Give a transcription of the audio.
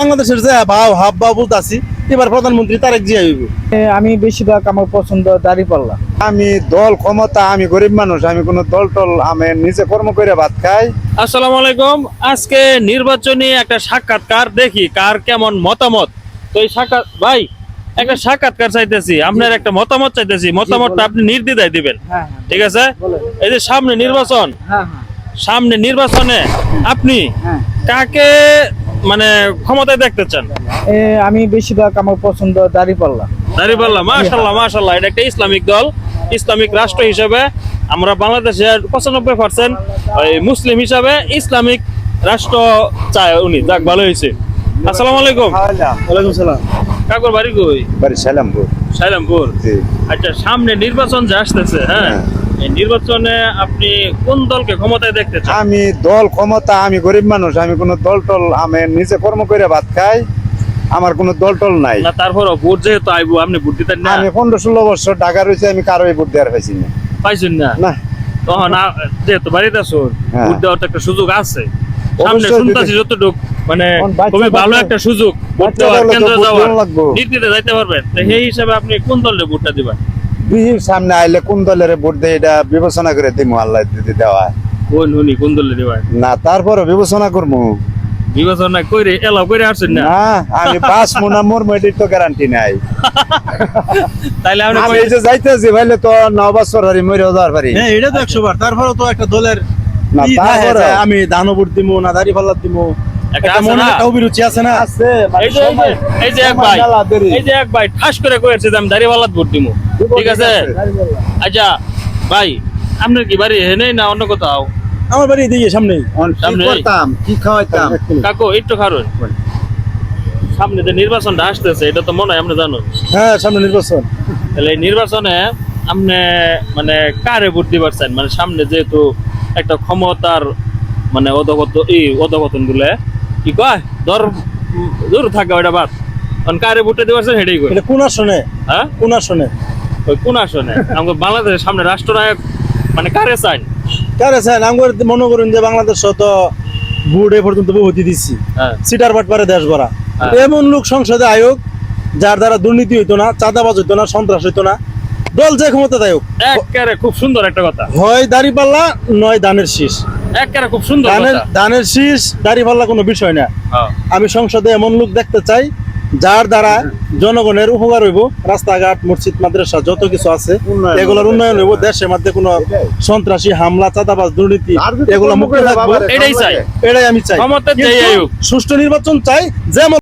বাংলাদেশের যে ভাব হাব ভাব বলতাছি এবার প্রধানমন্ত্রী তারেক জিয়া হইব। আমি বেশিরভাগ আমার পছন্দ দাঁড়িপাল্লা। আমি দল ক্ষমতা, আমি গরিব মানুষ, আমি কোনো দল টল, আমি নিজে কর্ম করে ভাত খাই। আসসালামু আলাইকুম। আজকে নির্বাচনী একটা সাক্ষাৎকার, দেখি কার কেমন মতামত। তো এই সাক্ষাৎ ভাই একটা সাক্ষাৎকার চাইতেছি, আপনার একটা মতামত চাইতেছি, মতামতটা আপনি নির্দ্বিধায় দিবেন, হ্যাঁ ঠিক আছে? এই যে সামনে নির্বাচন, হ্যাঁ সামনে নির্বাচনে আপনি হ্যাঁ। কাকে মানে ক্ষমতায় দেখতে চান? আমি বেশিরভাগ আমার পছন্দ দাঁড়িপাল্লা। দাঁড়িপাল্লা, মাশাআল্লাহ মাশাআল্লাহ, এটা একটা ইসলামিক দল, ইসলামিক রাষ্ট্র হিসেবে আমরা বাংলাদেশের 95% মুসলিম হিসাবে ইসলামিক রাষ্ট্র চায় উনি। যাক, ভালো হয়েছে। আসসালামু আলাইকুম। ওয়ালাইকুম সালাম। কাকুর বাড়ি কই? বাড়ি সালামপুর। সাইলামপুর। জি। আচ্ছা, সামনে নির্বাচন যে আসতেছে, হ্যাঁ, এই নির্বাচনে আপনি কোন দলকে ক্ষমতায় দেখতে চান? আমি দল ক্ষমতা, আমি গরিব মানুষ, আমি কোনো দল টল, আমি নিজে কর্ম করে ভাত খাই, আমার কোনো দল টল নাই। না তারপরও ভোট যেহেতু আইবো, আপনি ভোট দিতেন না? আমি 15-16 বছর ঢাকা রয়েছে, আমি কারোই ভোট দেওয়ার পাইছি না। পাইছেন না? না, তখন যেহেতু বাড়িতে আছো, হ্যাঁ। ভোট দেওয়ার তো একটা সুযোগ আছে। সামনে অবশ্যই শুনতেছি যতটুক মানে কোন বাচ্চা খুবই ভালো বাচ্চা- একটা সুযোগ ভোট বাচ্চা দেওয়ার, দলে তো কেন্দ্রে ভোট যাওয়ার, দেওয়া লাগবো। নীতিতে যাইতে পারবেন। তো সেই হিসাবে আপনি কোন দলে ভোটটা দিবেন? বিহির সামনে আইলে কোন দলের ভোট দেয় এটা বিবেচনা করে দিমু, আল্লাহ যদি দেওয়া। কোন দলে দিবেন? না, তারপরে বিবেচনা করবো। বিবেচনা করে এলাও করে আসছেন না? না, আমি পাস মোনা মোর মেডির তো গ্যারান্টি নাই। তাইলে আপনি আমি এই যে যাইতেছি ভাইলে তো 9 বছর হারি মরে যাওয়ার পারি। হ্যাঁ, এটা তো 100 বার। তারপরেও তো একটা দলের না, ই থাকে তারপরে যে আমি ধানও ভোট দিমু না দাঁড়িপাল্লা দিমু, একটা একটা আছে মনে না? একটা অভিরুচি আছে না? আছে মানে এই যে সময়- এই যে এক সময় ভাই, মেলা দেরি। এই যে এক ভাই ঠাস করে কয়েছে যে আমি দাঁড়িপাল্লাত ভোট দিমু, ঠিক আছে? আচ্ছা ভাই, আপনার কি বাড়ি এখানে না অন্য কোথাও? আমার বাড়ি এদিকে সামনেই। কি সামনে। করতাম, কি খাওয়াইতাম? কাকু একটু খারুন। সামনে যে নির্বাচনটা আসতেছে এটা তো মনে হয় আপনি জানো। হ্যাঁ, সামনে নির্বাচন। তাহলে এই নির্বাচনে আপনি মানে কারে ভোট দিবার চান? মানে সামনে যেহেতু একটা ক্ষমতার মানে অধপতন গুলো কি কয় দূর থাকে ওইটা বাদ, কারণ কারে ভোটে দিবার চান সেটাই কই। এটা কোন আসনে? হ্যাঁ, কোন আসনে? ওই কোন আসনে আমাদের বাংলাদেশের সামনে রাষ্ট্রনায়ক মানে কারে চান? কারে চান? আমার মনে করুন যে বাংলাদেশ তো ভোট এ পর্যন্ত বহুতি দিচ্ছি, হ্যাঁ সিটার বাট পারে দেশ ভরা। হ্যাঁ। এমন লোক সংসদে আয়োগ যার দ্বারা দুর্নীতি হইতো না, চাঁদাবাজ হইতো না, সন্ত্রাস হইতো না। দল যে ক্ষমতা দায়ক, একেবারে খুব সুন্দর একটা কথা, হয় দাঁড়িপাল্লা নয় দানের শীষ। একেবারে খুব সুন্দর কথা। দানের শীষ দাঁড়িপাল্লা কোনো বিষয় না। হ্যাঁ। আমি সংসদে এমন লোক দেখতে চাই যার দ্বারা জনগণের উপকার হইব, রাস্তাঘাট মসজিদ মাদ্রাসা যত কিছু আছে উন্নয়ন এগুলোর হবে। উন্নয়ন হইব, দেশের মধ্যে কোনো সন্ত্রাসী হামলা চাঁদাবাজ দুর্নীতি আর যদি এগুলো কর্ম মুক্ত করে থাকবো, বাবারে এটাই চাই। এটাই আমি চাই। ক্ষমতার যে কিন্তু আয়োগ। সুষ্ঠু নির্বাচন চাই, যেমন